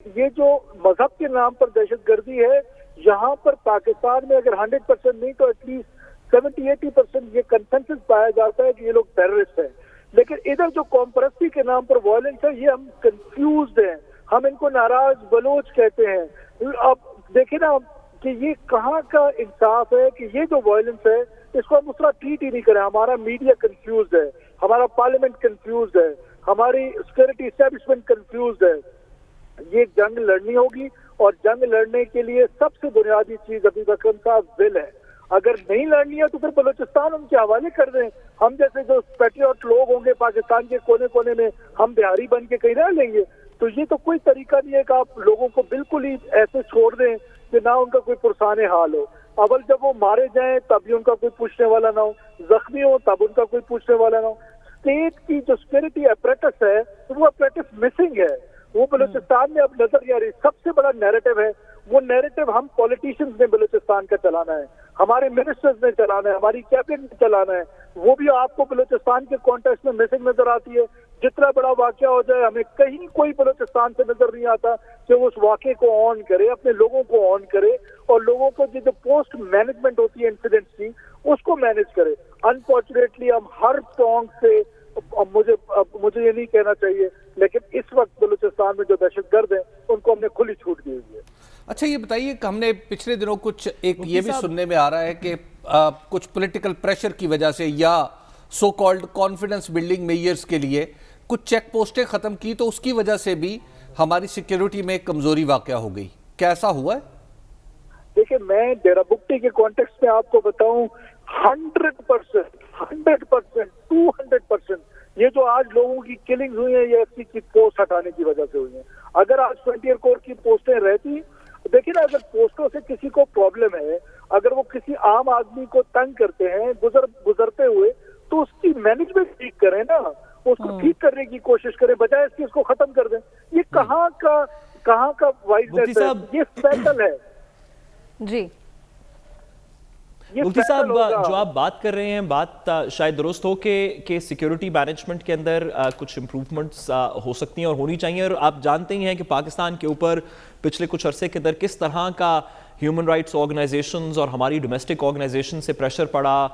یہ جو مذہب کے نام پر دہشت گردی ہے، یہاں پر پاکستان میں اگر 100% نہیں تو ایٹ لیسٹ 70-80% یہ کنسنسس پایا جاتا ہے کہ یہ لوگ ٹیررسٹ ہیں. لیکن ادھر جو قوم پرستی کے نام پر وائلنس ہے، یہ ہم کنفیوزڈ ہیں، ہم ان کو ناراض بلوچ کہتے ہیں. اب دیکھیں نا کہ یہ کہاں کا انصاف ہے کہ یہ جو وائلنس ہے اس کو ہم اس طرح ٹریٹ ہی نہیں کریں. ہمارا میڈیا کنفیوزڈ ہے، ہمارا پارلیمنٹ کنفیوزڈ ہے، ہماری سیکورٹی اسٹیبلشمنٹ کنفیوزڈ ہے. یہ جنگ لڑنی ہوگی، اور جنگ لڑنے کے لیے سب سے بنیادی چیز حبیب اکرم صاحب ول ہے. اگر نہیں لڑنی ہے تو پھر بلوچستان ان کے حوالے کر دیں. ہم جیسے جو پیٹریوٹ لوگ ہوں گے پاکستان کے کونے کونے میں، ہم بہاری بن کے کہیں رہ لیں گے. تو یہ تو کوئی طریقہ نہیں ہے کہ آپ لوگوں کو بالکل ہی ایسے چھوڑ دیں کہ نہ ان کا کوئی پرسان حال ہو. اول جب وہ مارے جائیں تب بھی ان کا کوئی پوچھنے والا نہ ہو، زخمی ہو تب ان کا کوئی پوچھنے والا نہ ہو. اسٹیٹ کی جو سیکورٹی اپریٹس ہے وہ اپریٹس مسنگ ہے، وہ بلوچستان میں اب نظر نہیں آ رہی. سب سے بڑا نیریٹو ہے، وہ نیریٹو ہم پولیٹیشنز نے بلوچستان کا چلانا ہے، ہمارے منسٹرز نے چلانا ہے، ہماری کیبنٹ نے چلانا ہے. وہ بھی آپ کو بلوچستان کے کانٹیکسٹ میں مسنگ نظر آتی ہے. جتنا بڑا واقعہ ہو جائے ہمیں کہیں کوئی بلوچستان سے نظر نہیں آتا کہ وہ اس واقعے کو آن کرے، اپنے لوگوں کو آن کرے، اور لوگوں کو جو پوسٹ مینجمنٹ ہوتی ہے انسیڈنٹس کی اس کو مینج کرے. انفارچونیٹلی ہم ہر پرونگ سے، مجھے یہ نہیں کہنا چاہیے لیکن اس وقت بلوچستان میں جو دہشت گرد ہیں ان کو ہم نے کھلی چھوٹ دی ہوئی ہے. اچھا یہ بتائیے کہ ہم نے پچھلے دنوں کچھ یہ بھی سننے میں آ رہا ہے کہ کچھ پولیٹیکل پریشر کی وجہ سے یا so called confidence building measures کے لیے کچھ چیک پوسٹیں ختم کی، تو اس کی وجہ سے بھی ہماری سیکیورٹی میں کمزوری واقع ہو گئی. کیا ایسا ہوا ہے؟ دیکھیں میں ڈیرہ بگٹی کے کانٹیکسٹ میں آپ کو بتاؤں 100%، 200% یہ جو آج لوگوں کی کلنگز ہوئی ہیں یہ ایس سی کی پوسٹ ہٹانے کی وجہ سے ہوئی ہیں. اگر آج فرنٹیئر کورٹ کی پوسٹیں رہتی، دیکھیں نا اگر پوسٹوں سے کسی کو پرابلم ہے، اگر وہ کسی عام آدمی کو تنگ کرتے ہیں گزرتے ہوئے، تو اس کی مینجمنٹ ٹھیک کریں نا، اس کو ٹھیک کرنے کی کوشش کریں بجائے اس کی اس کو ختم کر دیں. یہ کہاں کا وائزنس ہے؟ یہ سیٹل ہے. جی مفتی صاحب جو آپ بات کر رہے ہیں بات شاید درست ہو کہ سیکیورٹی مینجمنٹ کے اندر کچھ امپروومنٹس ہو سکتی ہیں اور ہونی چاہیے. اور آپ جانتے ہی ہیں کہ پاکستان کے اوپر پچھلے کچھ عرصے کے اندر کس طرح کا ہیومن رائٹس آرگنائزیشنز اور ہماری ڈومیسٹک آرگنائزیشن سے پریشر پڑا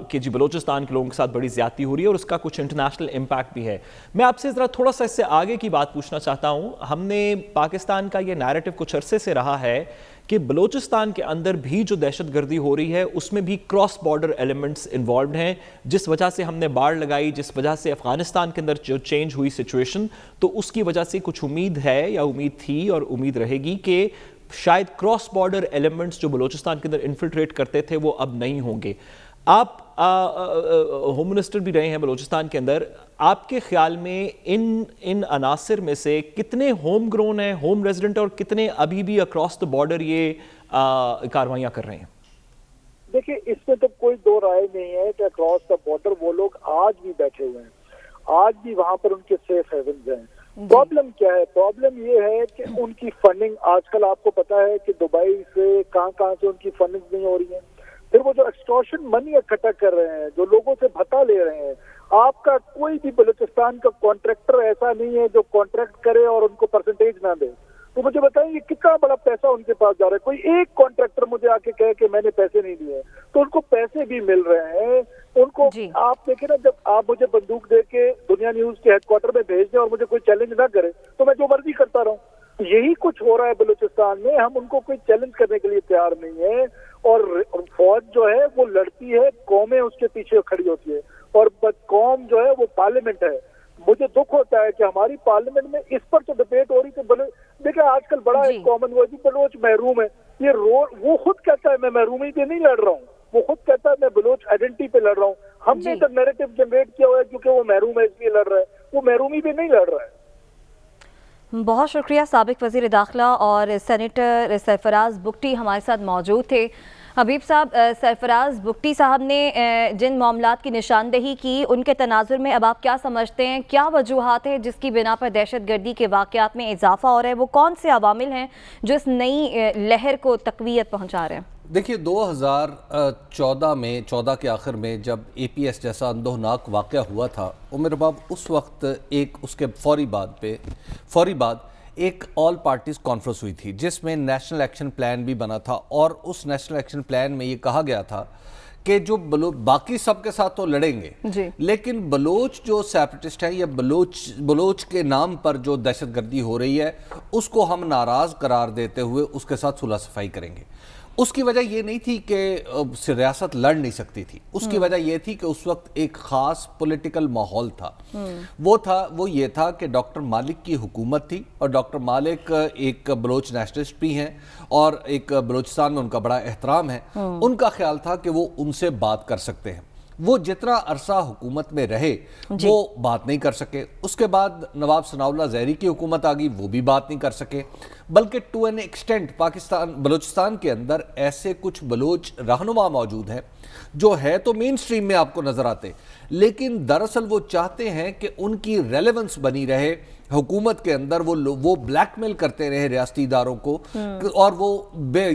کہ جی بلوچستان کے لوگوں کے ساتھ بڑی زیادتی ہو رہی ہے، اور اس کا کچھ انٹرنیشنل امپیکٹ بھی ہے. میں آپ سے ذرا تھوڑا سا اس سے آگے کی بات پوچھنا چاہتا ہوں. ہم نے پاکستان کا یہ نیریٹو کچھ عرصے سے رہا ہے کہ بلوچستان کے اندر بھی جو دہشت گردی ہو رہی ہے اس میں بھی کراس بارڈر ایلیمنٹس انوالوڈ ہیں، جس وجہ سے ہم نے باڑ لگائی، جس وجہ سے افغانستان کے اندر جو چینج ہوئی سچویشن، تو اس کی وجہ سے کچھ امید ہے یا امید تھی اور امید رہے گی کہ شاید کراس بارڈر ایلیمنٹس جو بلوچستان کے اندر انفلٹریٹ کرتے تھے وہ اب نہیں ہوں گے. آپ ہوم منسٹر بھی رہے ہیں بلوچستان کے اندر، آپ کے خیال میں ان عناصر میں سے کتنے ہوم گرون ہیں، ہوم ریزیڈنٹ، اور کتنے ابھی بھی اکراس دا بارڈر یہ کاروائیاں کر رہے ہیں؟ دیکھیں اس میں تو کوئی دو رائے نہیں ہے کہ اکراس دا بارڈر وہ لوگ آج بھی بیٹھے ہوئے ہیں، آج بھی وہاں پر ان کے سیف ہیونز ہیں. پرابلم کیا ہے؟ پرابلم یہ ہے کہ ان کی فنڈنگ آج کل آپ کو پتا ہے کہ دبئی سے کہاں سے ان کی فنڈنگ نہیں ہو رہی ہے. پھر وہ جو ایکسٹورشن منی اکٹھا کر رہے ہیں، جو لوگوں سے بھتا لے رہے ہیں. آپ کا کوئی بھی بلوچستان کا کانٹریکٹر ایسا نہیں ہے جو کانٹریکٹ کرے اور ان کو پرسنٹیج نہ دے. تو مجھے بتائیں یہ کتنا بڑا پیسہ ان کے پاس جا رہا ہے. کوئی ایک کانٹریکٹر مجھے آ کے کہے کہ میں نے پیسے نہیں دیے، تو ان کو پیسے بھی مل رہے ہیں. ان کو آپ دیکھیں نا، جب آپ مجھے بندوق دے کے دنیا نیوز کے ہیڈ کوارٹر میں بھیج دیں اور مجھے کوئی چیلنج نہ کرے تو میں جو مرضی کرتا رہوں. یہی کچھ ہو رہا ہے بلوچستان میں. ہم ان کو کوئی چیلنج کرنے کے لیے تیار نہیں ہے، اور فوج جو ہے وہ لڑتی ہے، قومیں اس کے پیچھے کھڑی ہوتی ہے، اور قوم جو ہے وہ پارلیمنٹ ہے. مجھے دکھ ہوتا ہے کہ ہماری پارلیمنٹ میں اس پر تو ڈبیٹ ہو رہی تھی. دیکھیں آج کل بڑا ایک کامن ورڈ بلوچ محروم ہے. وہ خود کہتا ہے میں محرومی پہ نہیں لڑ رہا ہوں، وہ خود کہتا ہے میں بلوچ آئیڈینٹی پہ لڑ رہا ہوں. ہم نے ادھر نیریٹو جنریٹ کیا ہوا ہے کیونکہ وہ محروم ہے اس لیے لڑ رہا ہے، وہ محرومی پہ نہیں لڑ رہا ہے. بہت شکریہ. سابق وزیر داخلہ اور سینیٹر سرفراز بگٹی ہمارے ساتھ موجود تھے. حبیب صاحب، سرفراز بگٹی صاحب نے جن معاملات کی نشاندہی کی ان کے تناظر میں اب آپ کیا سمجھتے ہیں؟ کیا وجوہات ہیں جس کی بنا پر دہشت گردی کے واقعات میں اضافہ ہو رہا ہے؟ وہ کون سے عوامل ہیں جو اس نئی لہر کو تقویت پہنچا رہے ہیں؟ دیکھیے 2014 میں 14 کے آخر میں جب اے پی ایس جیسا اندوہناک واقعہ ہوا تھا عمر باب، اس وقت اس کے فوری بعد ایک آل پارٹیز کانفرنس ہوئی تھی جس میں نیشنل ایکشن پلان بھی بنا تھا، اور اس نیشنل ایکشن پلان میں یہ کہا گیا تھا کہ جو باقی سب کے ساتھ تو لڑیں گے، لیکن بلوچ جو سیپریٹسٹ ہیں یا بلوچ کے نام پر جو دہشت گردی ہو رہی ہے اس کو ہم ناراض قرار دیتے ہوئے اس کے ساتھ صلح صفائی کریں گے۔ اس کی وجہ یہ نہیں تھی کہ ریاست لڑ نہیں سکتی تھی، اس کی وجہ یہ تھی کہ اس وقت ایک خاص پولیٹیکل ماحول تھا، وہ یہ تھا کہ ڈاکٹر مالک کی حکومت تھی، اور ڈاکٹر مالک ایک بلوچ نیشنلسٹ بھی ہیں اور ایک بلوچستان میں ان کا بڑا احترام ہے۔ ان کا خیال تھا کہ وہ ان سے بات کر سکتے ہیں، وہ جتنا عرصہ حکومت میں رہے وہ بات نہیں کر سکے۔ اس کے بعد نواب ثناء اللہ زہری کی حکومت آ گئی، وہ بھی بات نہیں کر سکے، بلکہ ٹو این ایکسٹینٹ بلوچستان کے اندر ایسے کچھ بلوچ رہنما موجود ہیں جو ہے تو مین سٹریم میں آپ کو نظر آتے، لیکن دراصل وہ چاہتے ہیں کہ ان کی ریلیونس بنی رہے حکومت کے اندر، وہ بلیک میل کرتے رہے ریاستی اداروں کو، اور وہ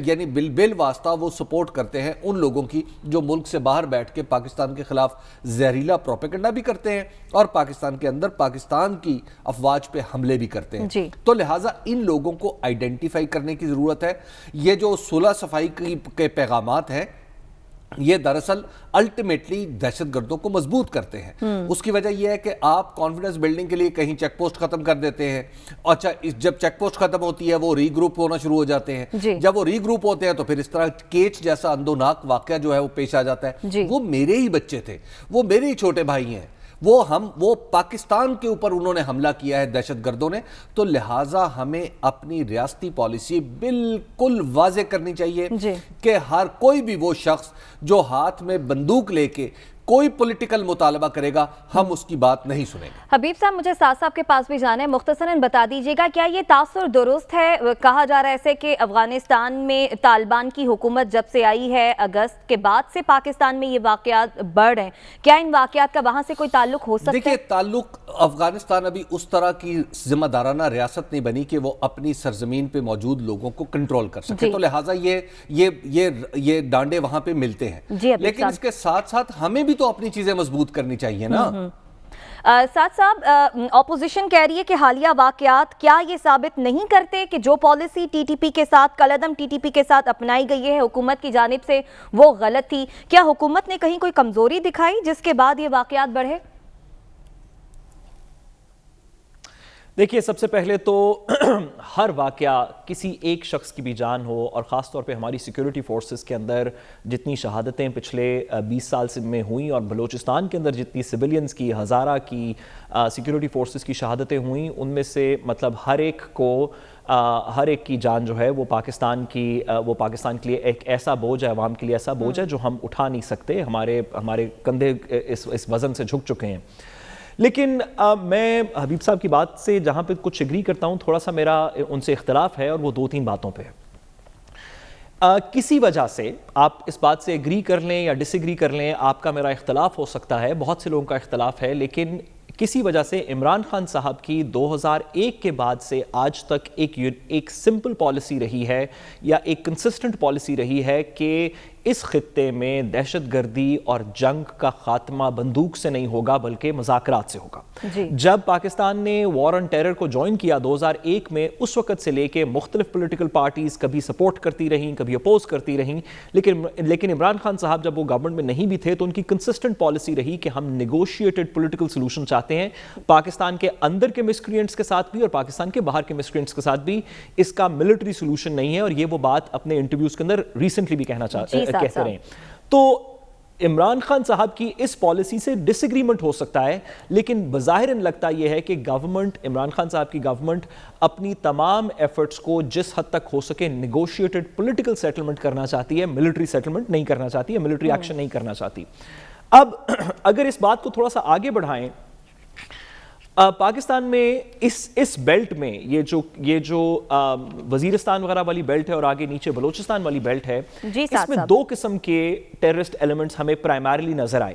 یعنی بالواسطہ وہ سپورٹ کرتے ہیں ان لوگوں کی جو ملک سے باہر بیٹھ کے پاکستان کے خلاف زہریلا پروپیگنڈا بھی کرتے ہیں اور پاکستان کے اندر پاکستان کی افواج پہ حملے بھی کرتے ہیں۔ تو لہٰذا ان لوگوں کو آئیڈینٹیفائی کرنے کی ضرورت ہے۔ یہ جو صلح صفائی کے پیغامات ہیں یہ دراصل الٹیمیٹلی دہشت گردوں کو مضبوط کرتے ہیں۔ اس کی وجہ یہ ہے کہ آپ کانفیڈنس بلڈنگ کے لیے کہیں چیک پوسٹ ختم کر دیتے ہیں، اچھا جب چیک پوسٹ ختم ہوتی ہے وہ ری گروپ ہونا شروع ہو جاتے ہیں، جب وہ ری گروپ ہوتے ہیں تو پھر اس طرح کیچ جیسا اندوناک واقعہ جو ہے وہ پیش آ جاتا ہے۔ وہ میرے ہی بچے تھے، وہ میرے ہی چھوٹے بھائی ہیں، وہ پاکستان کے اوپر انہوں نے حملہ کیا ہے دہشت گردوں نے، تو لہٰذا ہمیں اپنی ریاستی پالیسی بالکل واضح کرنی چاہیے کہ ہر کوئی بھی وہ شخص جو ہاتھ میں بندوق لے کے کوئی پولیٹیکل مطالبہ کرے گا ہم اس کی بات نہیں سنیں گے۔ حبیب صاحب مجھے ساتھ صاحب کے پاس بھی جانا ہے، مختصراً بتا دیجیے گا کیا یہ تاثر درست ہے؟ کہا جا رہا ہے ایسے کہ افغانستان میں طالبان کی حکومت جب سے آئی ہے اگست کے بعد سے پاکستان میں یہ واقعات بڑھ رہے ہیں، کیا ان واقعات کا وہاں سے کوئی تعلق ہو سکتا ہے؟ دیکھیے تعلق، افغانستان ابھی اس طرح کی ذمہ دارانہ ریاست نہیں بنی کہ وہ اپنی سرزمین پہ موجود لوگوں کو کنٹرول کر سکے، تو لہٰذا یہ ڈانڈے وہاں پہ ملتے ہیں، لیکن اس کے ساتھ ساتھ ہمیں بھی تو اپنی چیزیں مضبوط کرنی چاہیے نا۔ ساتھ صاحب اپوزیشن کہہ رہی ہے کہ حالیہ واقعات کیا یہ ثابت نہیں کرتے کہ جو پالیسی ٹی ٹی پی کے ساتھ کالعدم ٹی ٹی پی کے ساتھ اپنائی گئی ہے حکومت کی جانب سے وہ غلط تھی؟ کیا حکومت نے کہیں کوئی کمزوری دکھائی جس کے بعد یہ واقعات بڑھے؟ دیکھیے سب سے پہلے تو ہر واقعہ کسی ایک شخص کی بھی جان ہو، اور خاص طور پہ ہماری سیکیورٹی فورسز کے اندر جتنی شہادتیں پچھلے 20 سال سے میں ہوئیں، اور بلوچستان کے اندر جتنی سویلینز کی، ہزارہ کی سیکیورٹی فورسز کی شہادتیں ہوئیں، ان میں سے مطلب ہر ایک کی جان جو ہے وہ پاکستان کے لیے ایک ایسا بوجھ ہے، عوام کے لیے ایسا بوجھ ہے جو ہم اٹھا نہیں سکتے، ہمارے کندھے اس وزن سے جھک چکے ہیں۔ لیکن میں حبیب صاحب کی بات سے جہاں پہ کچھ اگری کرتا ہوں، تھوڑا سا میرا ان سے اختلاف ہے، اور وہ 2-3 باتوں پہ ہے۔ کسی وجہ سے آپ اس بات سے اگری کر لیں یا ڈس ایگری کر لیں، آپ کا میرا اختلاف ہو سکتا ہے، بہت سے لوگوں کا اختلاف ہے، لیکن کسی وجہ سے عمران خان صاحب کی 2001 کے بعد سے آج تک ایک سمپل پالیسی رہی ہے یا ایک کنسسٹنٹ پالیسی رہی ہے کہ اس خطے میں دہشت گردی اور جنگ کا خاتمہ بندوق سے نہیں ہوگا بلکہ مذاکرات سے ہوگا۔ جب پاکستان نے وار آن ٹیرر کو جوائن کیا 2001 میں، اس وقت سے لے کے مختلف پولیٹیکل پارٹیز کبھی سپورٹ کرتی رہیں، کبھی اپوز کرتی رہیں، لیکن عمران خان صاحب جب وہ گورنمنٹ میں نہیں بھی تھے تو ان کی کنسسٹنٹ پالیسی رہی کہ ہم نیگوشیٹڈ پولیٹیکل سلوشن چاہتے ہیں، پاکستان کے اندر کے مسکرینٹس کے ساتھ بھی اور پاکستان کے باہر کے مسکرینٹس کے ساتھ بھی۔ اس کا ملٹری سلوشن نہیں ہے، اور یہ وہ بات اپنے انٹرویوز کے اندر ریسنٹلی بھی کہتے رہے۔ تو عمران خان صاحب کی اس پالیسی سے ڈس ایگریمنٹ ہو سکتا ہے، لیکن بظاہر لگتا یہ ہے کہ گورنمنٹ، عمران خان صاحب کی گورنمنٹ اپنی تمام ایفرٹس کو جس حد تک ہو سکے نیگوشیٹڈ پولیٹیکل سیٹلمنٹ کرنا چاہتی ہے، ملٹری سیٹلمنٹ نہیں کرنا چاہتی ہے، ملٹری ایکشن نہیں کرنا چاہتی۔ اب اگر اس بات کو تھوڑا سا آگے بڑھائیں، پاکستان میں اس بیلٹ میں یہ جو وزیرستان وغیرہ والی بیلٹ ہے اور آگے نیچے بلوچستان والی بیلٹ ہے، اس میں 2 قسم کے ٹیررسٹ ایلیمنٹس ہمیں پرائمریلی نظر آئے۔